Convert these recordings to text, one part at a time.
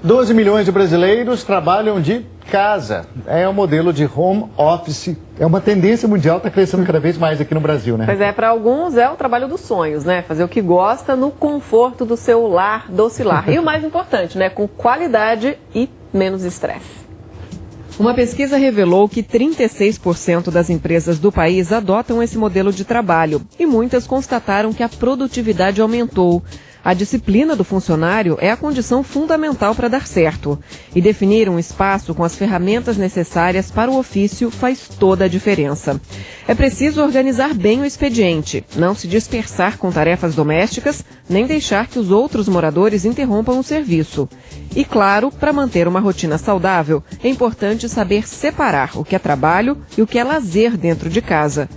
12 milhões de brasileiros trabalham de casa. É o modelo de home office. É uma tendência mundial, está crescendo cada vez mais aqui no Brasil, né? Pois é, para alguns é o trabalho dos sonhos, né? Fazer o que gosta no conforto do seu lar docilar. E o mais importante, né? Com qualidade e menos estresse. Uma pesquisa revelou que 36% das empresas do país adotam esse modelo de trabalho e muitas constataram que a produtividade aumentou. A disciplina do funcionário é a condição fundamental para dar certo. E definir um espaço com as ferramentas necessárias para o ofício faz toda a diferença. É preciso organizar bem o expediente, não se dispersar com tarefas domésticas, nem deixar que os outros moradores interrompam o serviço. E claro, para manter uma rotina saudável, é importante saber separar o que é trabalho e o que é lazer dentro de casa.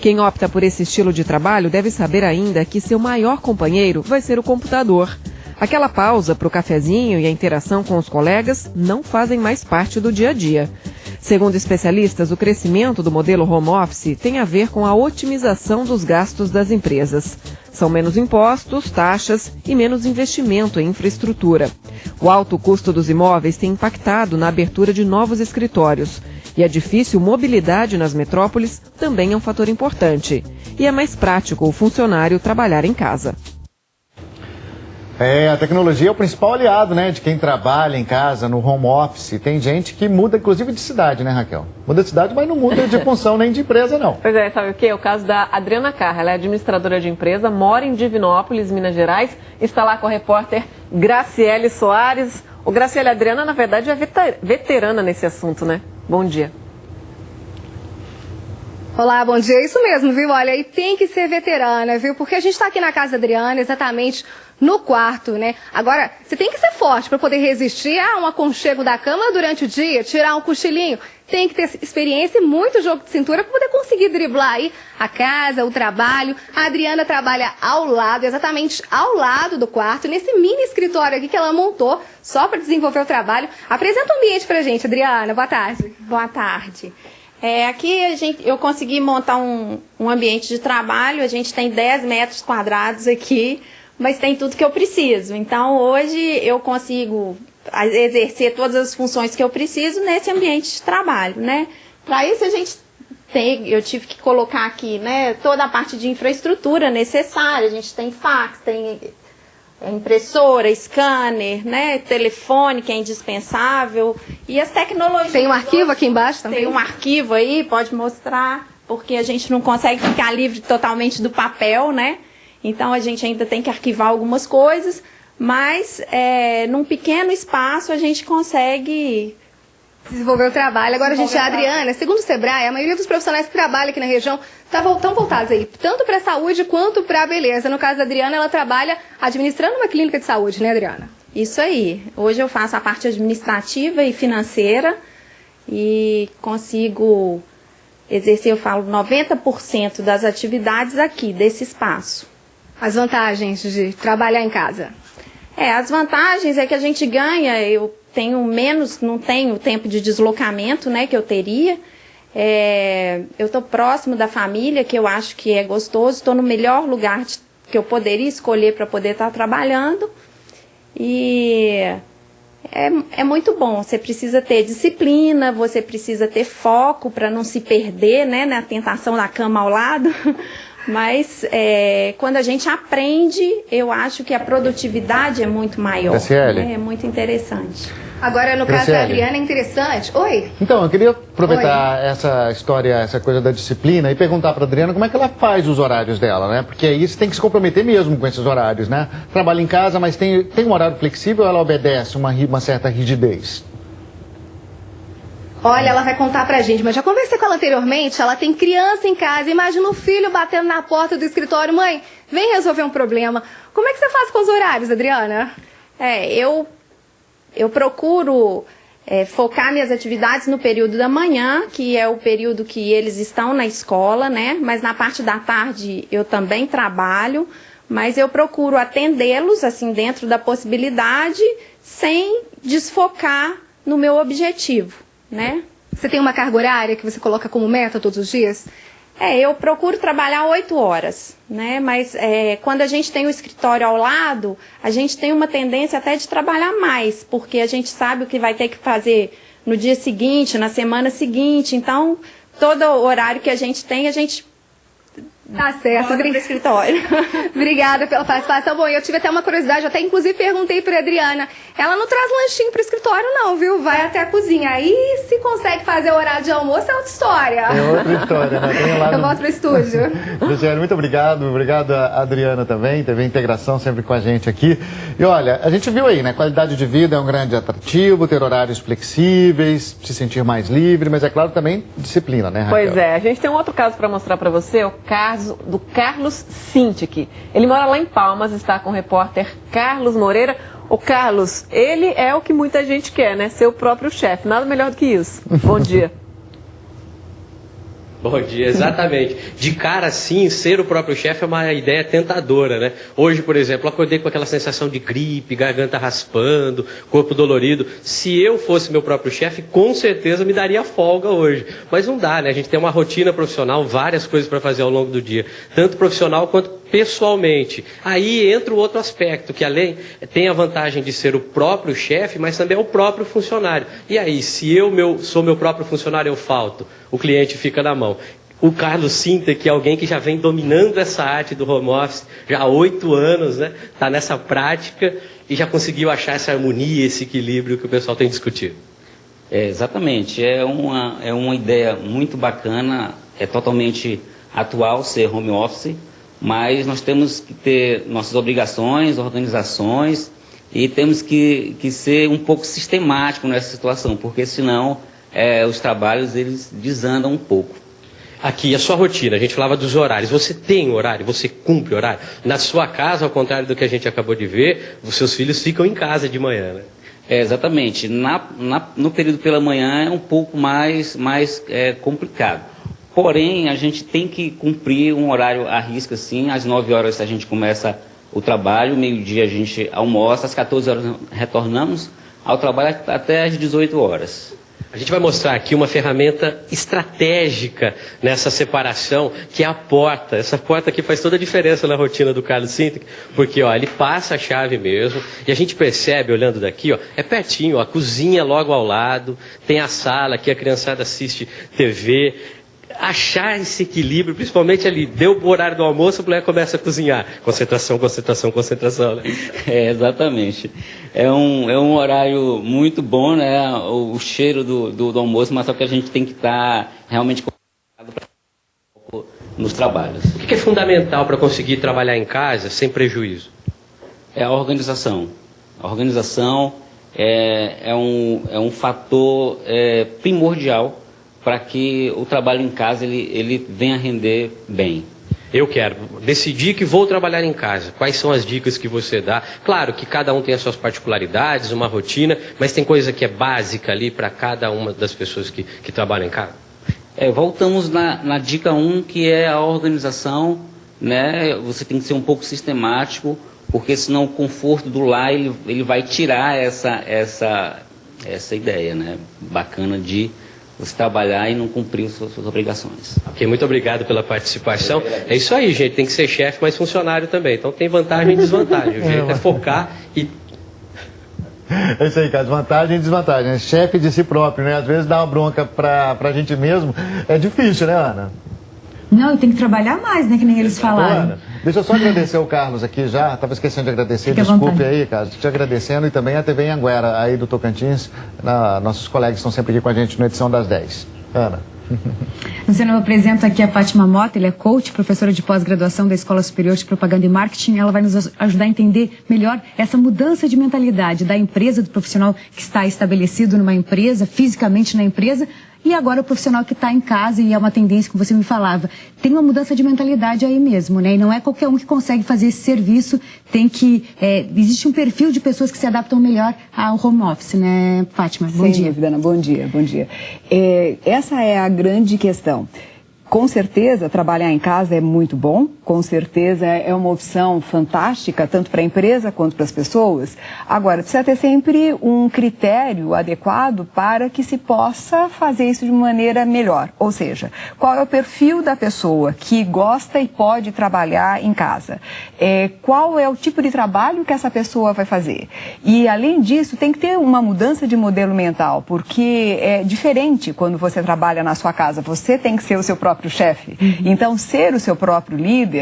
Quem opta por esse estilo de trabalho deve saber ainda que seu maior companheiro vai ser o computador. Aquela pausa para o cafezinho e a interação com os colegas não fazem mais parte do dia a dia. Segundo especialistas, o crescimento do modelo home office tem a ver com a otimização dos gastos das empresas. São menos impostos, taxas e menos investimento em infraestrutura. O alto custo dos imóveis tem impactado na abertura de novos escritórios. E a difícil mobilidade nas metrópoles também é um fator importante. E é mais prático o funcionário trabalhar em casa. A tecnologia é o principal aliado, né, de quem trabalha em casa, no home office. Tem gente que muda, inclusive, de cidade, né, Raquel? Muda de cidade, mas não muda de função nem de empresa, não. Pois é, sabe o quê? O caso da Adriana Carra. Ela é administradora de empresa, mora em Divinópolis, Minas Gerais. Está lá com a repórter Graciele Soares. O Graciele, a Adriana, na verdade, é veterana nesse assunto, né? Bom dia. Olá, bom dia. Isso mesmo, viu? Olha, e tem que ser veterana, viu? Porque a gente está aqui na casa da Adriana, exatamente no quarto, né? Agora, você tem que ser forte para poder resistir a um aconchego da cama durante o dia, tirar um cochilinho. Tem que ter experiência e muito jogo de cintura para poder conseguir driblar aí a casa, o trabalho. A Adriana trabalha ao lado, exatamente ao lado do quarto, nesse mini escritório aqui que ela montou só para desenvolver o trabalho. Apresenta o ambiente pra gente, Adriana. Boa tarde. Boa tarde. Aqui eu consegui montar um ambiente de trabalho. A gente tem 10 metros quadrados aqui, mas tem tudo que eu preciso. Então hoje eu consigo exercer todas as funções que eu preciso nesse ambiente de trabalho, né? Para isso eu tive que colocar aqui, né, toda a parte de infraestrutura necessária. A gente tem fax, tem impressora, scanner, né, telefone, que é indispensável, e as tecnologias. Tem um arquivo aqui embaixo também? Tem um arquivo aí, pode mostrar, porque a gente não consegue ficar livre totalmente do papel, né? Então a gente ainda tem que arquivar algumas coisas, mas num pequeno espaço a gente consegue desenvolver o trabalho. Agora, gente, a Adriana, segundo o Sebrae, a maioria dos profissionais que trabalham aqui na região estão voltados aí, tanto para a saúde quanto para a beleza. No caso da Adriana, ela trabalha administrando uma clínica de saúde, né, Adriana? Isso aí. Hoje eu faço a parte administrativa e financeira e consigo exercer, eu falo, 90% das atividades aqui, desse espaço. As vantagens de trabalhar em casa? As vantagens é que a gente ganha, eu tenho não tenho o tempo de deslocamento, né, que eu teria. Eu estou próximo da família, que eu acho que é gostoso. Estou no melhor lugar que eu poderia escolher para poder estar trabalhando. E é muito bom. Você precisa ter disciplina, você precisa ter foco para não se perder, né, na tentação da cama ao lado. Mas quando a gente aprende, eu acho que a produtividade é muito maior. Né? É muito interessante. Agora, no caso da Adriana, é interessante. Oi? Então, eu queria aproveitar essa história, essa coisa da disciplina e perguntar para a Adriana como é que ela faz os horários dela, né? Porque aí você tem que se comprometer mesmo com esses horários, né? Trabalha em casa, mas tem um horário flexível ou ela obedece uma certa rigidez? Olha, ela vai contar pra gente, mas já conversei com ela anteriormente, ela tem criança em casa, imagina o filho batendo na porta do escritório, mãe, vem resolver um problema. Como é que você faz com os horários, Adriana? Eu procuro focar minhas atividades no período da manhã, que é o período que eles estão na escola, né? Mas na parte da tarde eu também trabalho, mas eu procuro atendê-los, assim, dentro da possibilidade, sem desfocar no meu objetivo, né? Você tem uma carga horária que você coloca como meta todos os dias? Eu procuro trabalhar 8 horas, né? Mas quando a gente tem o escritório ao lado, a gente tem uma tendência até de trabalhar mais, porque a gente sabe o que vai ter que fazer no dia seguinte, na semana seguinte. Então, todo horário que a gente tem, a gente Tá certo, pro escritório. Obrigada pela participação. Bom, eu tive até uma curiosidade, até inclusive perguntei pra Adriana. Ela não traz lanchinho pro escritório não, viu? Vai até a cozinha. Aí se consegue fazer o horário de almoço é outra história. É outra história, né? Tem lá Eu volto pro estúdio. Cristiane, muito obrigado. Obrigado a Adriana também, teve a integração sempre com a gente aqui. E olha, a gente viu aí, né? Qualidade de vida é um grande atrativo, ter horários flexíveis, se sentir mais livre, mas é claro também disciplina, né, Raquel? Pois é, a gente tem um outro caso para mostrar para você, o caso do Carlos Sintic. Ele mora lá em Palmas, está com o repórter Carlos Moreira. O Carlos, ele é o que muita gente quer, né? Ser o próprio chefe, nada melhor do que isso. Bom dia. Bom dia, exatamente. De cara, assim, ser o próprio chefe é uma ideia tentadora, né? Hoje, por exemplo, acordei com aquela sensação de gripe, garganta raspando, corpo dolorido. Se eu fosse meu próprio chefe, com certeza me daria folga hoje. Mas não dá, né? A gente tem uma rotina profissional, várias coisas para fazer ao longo do dia, tanto profissional quanto pessoalmente. Aí entra o outro aspecto, que além tem a vantagem de ser o próprio chefe, mas também é o próprio funcionário. E aí, se eu sou meu próprio funcionário, eu falto, o cliente fica na mão. O Carlos Sintic, que é alguém que já vem dominando essa arte do home office já há 8 anos, né? Está nessa prática e já conseguiu achar essa harmonia, esse equilíbrio que o pessoal tem discutido. Exatamente, é uma ideia muito bacana, é totalmente atual ser home office, mas nós temos que ter nossas obrigações, organizações, e temos que ser um pouco sistemático nessa situação, porque senão os trabalhos eles desandam um pouco. Aqui, a sua rotina, a gente falava dos horários. Você tem horário? Você cumpre horário? Na sua casa, ao contrário do que a gente acabou de ver, os seus filhos ficam em casa de manhã, né? Exatamente. No período pela manhã é um pouco mais complicado. Porém, a gente tem que cumprir um horário à risca, sim. Às 9 horas a gente começa o trabalho, meio-dia a gente almoça, às 14 horas retornamos ao trabalho até às 18 horas. A gente vai mostrar aqui uma ferramenta estratégica nessa separação, que é a porta. Essa porta aqui faz toda a diferença na rotina do Carlos Sintic, porque ele passa a chave mesmo, e a gente percebe, olhando daqui, é pertinho, a cozinha logo ao lado, tem a sala, aqui a criançada assiste TV. Achar esse equilíbrio, principalmente ali, deu o horário do almoço, a mulher começa a cozinhar. Concentração, concentração, concentração, né? Exatamente. É um horário muito bom, né? O cheiro do almoço, mas só que a gente tem que estar realmente concentrado nos trabalhos. O que é fundamental para conseguir trabalhar em casa sem prejuízo? É a organização. A organização é um fator primordial para que o trabalho em casa ele venha render bem. Eu quero decidir que vou trabalhar em casa. Quais são as dicas que você dá? Claro que cada um tem as suas particularidades, uma rotina, mas tem coisa que é básica ali para cada uma das pessoas que trabalham em casa? Voltamos na dica 1, que é a organização, né? Você tem que ser um pouco sistemático, porque senão o conforto do lar ele vai tirar essa ideia, né? Bacana de você trabalhar e não cumprir as suas obrigações. Ok, muito obrigado pela participação. É isso aí, gente, tem que ser chefe, mas funcionário também. Então tem vantagem e desvantagem. O jeito é focar e... É isso aí, cara, vantagem e desvantagem. Chefe de si próprio, né? Às vezes dá uma bronca pra gente mesmo. É difícil, né, Ana? Não, tem que trabalhar mais, né? Que nem eles falaram. Ana, deixa eu só agradecer o Carlos aqui já. Estava esquecendo de agradecer. Fique à Desculpe vontade. aí, Carlos. Te agradecendo. E também a TV Anguera, aí do Tocantins. Nossos colegas estão sempre aqui com a gente na edição das 10. Ana. Luciano, eu apresento aqui a Fátima Mota, ele é coach, professora de pós-graduação da Escola Superior de Propaganda e Marketing. Ela vai nos ajudar a entender melhor essa mudança de mentalidade da empresa, do profissional que está estabelecido numa empresa, fisicamente na empresa, e agora o profissional que está em casa, e é uma tendência que você me falava. Tem uma mudança de mentalidade aí mesmo, né? E não é qualquer um que consegue fazer esse serviço, existe um perfil de pessoas que se adaptam melhor ao home office, né, Fátima? Bom Sem dia. dúvida, Ana. Bom dia, bom dia. Essa é a grande questão. Com certeza, trabalhar em casa é muito bom, Com certeza é uma opção fantástica, tanto para a empresa quanto para as pessoas. Agora, precisa ter sempre um critério adequado para que se possa fazer isso de maneira melhor. Ou seja, qual é o perfil da pessoa que gosta e pode trabalhar em casa? Qual é o tipo de trabalho que essa pessoa vai fazer? E, além disso, tem que ter uma mudança de modelo mental, porque é diferente quando você trabalha na sua casa. Você tem que ser o seu próprio chefe. Então, ser o seu próprio líder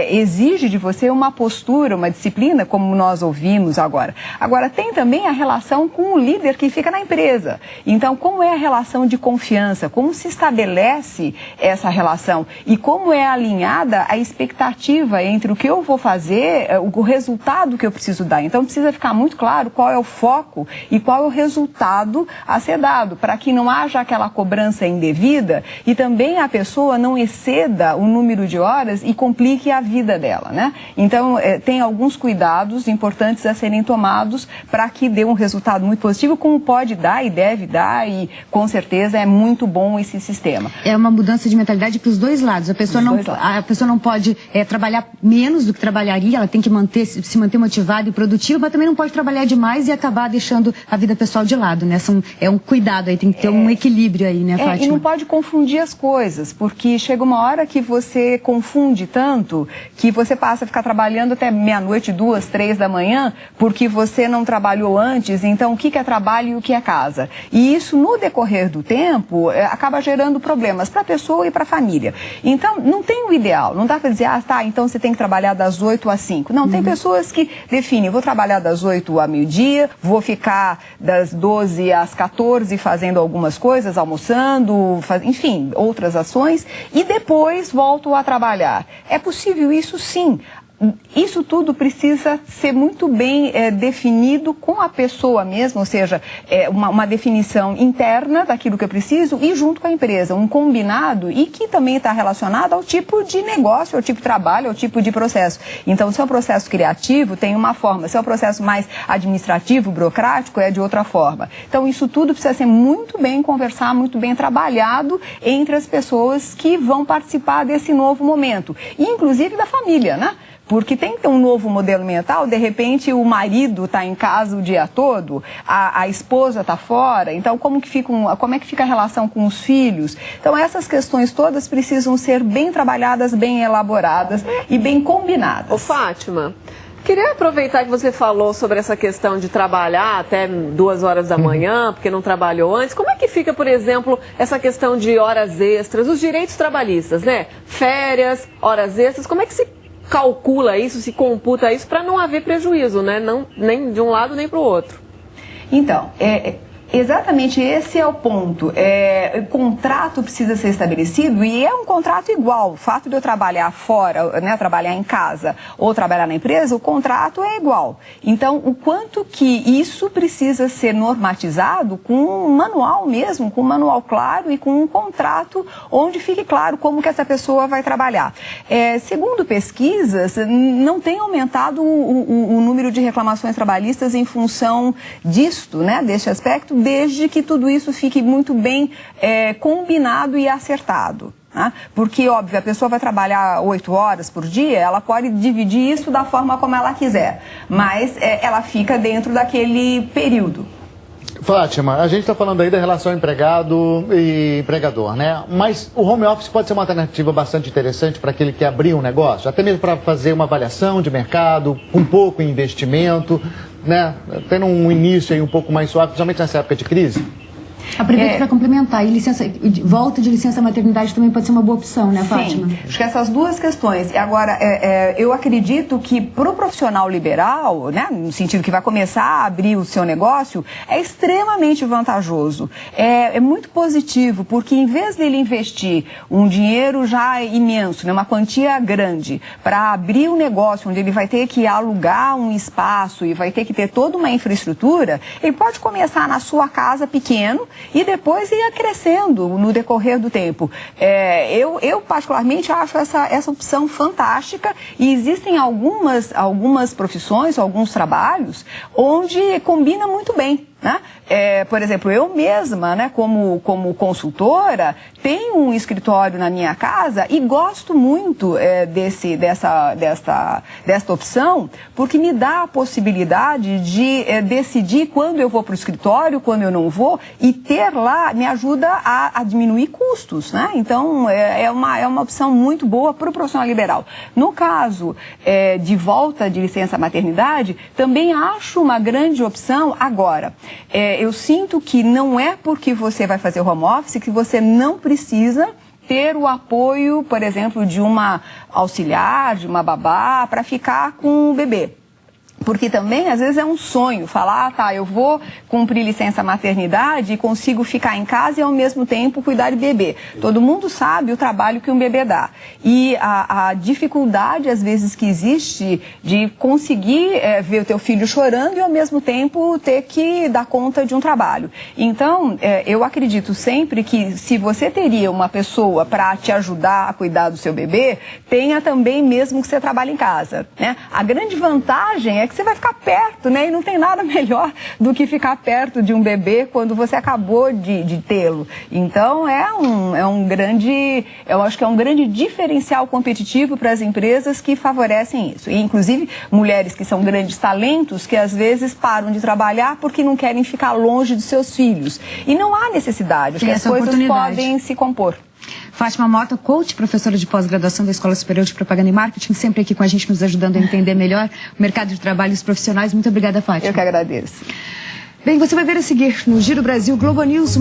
exige de você uma postura, uma disciplina, como nós ouvimos agora. Agora, tem também a relação com o líder que fica na empresa. Então, como é a relação de confiança? Como se estabelece essa relação? E como é alinhada a expectativa entre o que eu vou fazer, o resultado que eu preciso dar? Então, precisa ficar muito claro qual é o foco e qual é o resultado a ser dado, para que não haja aquela cobrança indevida e também a pessoa não exceda o número de horas e complique a vida dela, né? Então, tem alguns cuidados importantes a serem tomados para que dê um resultado muito positivo, como pode dar e deve dar, e com certeza é muito bom esse sistema. É uma mudança de mentalidade para os dois lados. A pessoa não pode trabalhar menos do que trabalharia, ela tem que se manter motivada e produtiva, mas também não pode trabalhar demais e acabar deixando a vida pessoal de lado, né? É um cuidado aí, tem que ter um equilíbrio aí, né, Fátima? E não pode confundir as coisas, porque chega uma hora que você confunde tanto que você passa a ficar trabalhando até meia-noite, 2, 3 da manhã, porque você não trabalhou antes. Então, o que é trabalho e o que é casa? E isso, no decorrer do tempo, acaba gerando problemas para a pessoa e para a família. Então, não tem o ideal. Não dá para dizer, então você tem que trabalhar das 8 às 5. Não, tem pessoas que definem, vou trabalhar das 8 a meio-dia, vou ficar das 12 às 14 fazendo algumas coisas, almoçando, enfim, outras ações, e depois volto a trabalhar. É possível isso, sim. Isso tudo precisa ser muito bem definido com a pessoa mesmo, ou seja, uma definição interna daquilo que eu preciso e junto com a empresa, um combinado e que também está relacionado ao tipo de negócio, ao tipo de trabalho, ao tipo de processo. Então, se é um processo criativo, tem uma forma, se é um processo mais administrativo, burocrático, é de outra forma. Então, isso tudo precisa ser muito bem conversado, muito bem trabalhado entre as pessoas que vão participar desse novo momento, e inclusive da família, né? Porque tem que ter um novo modelo mental, de repente o marido está em casa o dia todo, a esposa está fora, então como é que fica a relação com os filhos? Então essas questões todas precisam ser bem trabalhadas, bem elaboradas e bem combinadas. Ô Fátima, queria aproveitar que você falou sobre essa questão de trabalhar até 2 horas da manhã, porque não trabalhou antes. Como é que fica, por exemplo, essa questão de horas extras, os direitos trabalhistas, né? Férias, horas extras, como é que se calcula isso, se computa isso para não haver prejuízo, né? Não, nem de um lado nem para o outro. Então, exatamente esse é o ponto. O contrato precisa ser estabelecido e é um contrato igual. O fato de eu trabalhar fora, né, trabalhar em casa ou trabalhar na empresa, o contrato é igual. Então, o quanto que isso precisa ser normatizado com um manual mesmo, com um manual claro e com um contrato onde fique claro como que essa pessoa vai trabalhar. Segundo pesquisas, não tem aumentado o número de reclamações trabalhistas em função disto, né, deste aspecto, desde que tudo isso fique muito bem combinado e acertado. Né? Porque, óbvio, a pessoa vai trabalhar 8 horas por dia, ela pode dividir isso da forma como ela quiser, mas ela fica dentro daquele período. Fátima, a gente está falando aí da relação empregado e empregador, né? Mas o home office pode ser uma alternativa bastante interessante para aquele que quer abrir um negócio, até mesmo para fazer uma avaliação de mercado, com pouco investimento, né? Tendo um início aí um pouco mais suave, principalmente nessa época de crise. Aproveito para complementar, volta de licença maternidade também pode ser uma boa opção, né, Fátima? Sim, acho que essas duas questões. Agora, eu acredito que para o profissional liberal, né, no sentido que vai começar a abrir o seu negócio, é extremamente vantajoso. É muito positivo, porque em vez dele investir um dinheiro já imenso, né, uma quantia grande, para abrir um negócio onde ele vai ter que alugar um espaço e vai ter que ter toda uma infraestrutura, ele pode começar na sua casa pequeno e depois ir crescendo no decorrer do tempo. Eu particularmente acho essa opção fantástica e existem algumas profissões, alguns trabalhos onde combina muito bem. né? Por exemplo, eu mesma, né, como consultora, tenho um escritório na minha casa e gosto muito desta opção, porque me dá a possibilidade de decidir quando eu vou para o escritório, quando eu não vou, e ter lá me ajuda a diminuir custos, né? Então, é uma opção muito boa para o profissional liberal. No caso de volta de licença maternidade, também acho uma grande opção. Agora, eu sinto que não é porque você vai fazer home office que você não precisa ter o apoio, por exemplo, de uma auxiliar, de uma babá, para ficar com o bebê. Porque também, às vezes, é um sonho falar, tá, eu vou cumprir licença maternidade e consigo ficar em casa e, ao mesmo tempo, cuidar do bebê. Todo mundo sabe o trabalho que um bebê dá. E a dificuldade, às vezes, que existe de conseguir ver o teu filho chorando e, ao mesmo tempo, ter que dar conta de um trabalho. Então, eu acredito sempre que, se você teria uma pessoa para te ajudar a cuidar do seu bebê, tenha também mesmo que você trabalhe em casa, né? A grande vantagem é que você vai ficar perto, né? E não tem nada melhor do que ficar perto de um bebê quando você acabou de tê-lo. Então, eu acho que é um grande diferencial competitivo para as empresas que favorecem isso. E, inclusive, mulheres que são grandes talentos que, às vezes, param de trabalhar porque não querem ficar longe dos seus filhos. E não há necessidade, porque as coisas podem se compor. Fátima Mota, coach, professora de pós-graduação da Escola Superior de Propaganda e Marketing, sempre aqui com a gente, nos ajudando a entender melhor o mercado de trabalho e os profissionais. Muito obrigada, Fátima. Eu que agradeço. Bem, você vai ver a seguir no Giro Brasil Globo News.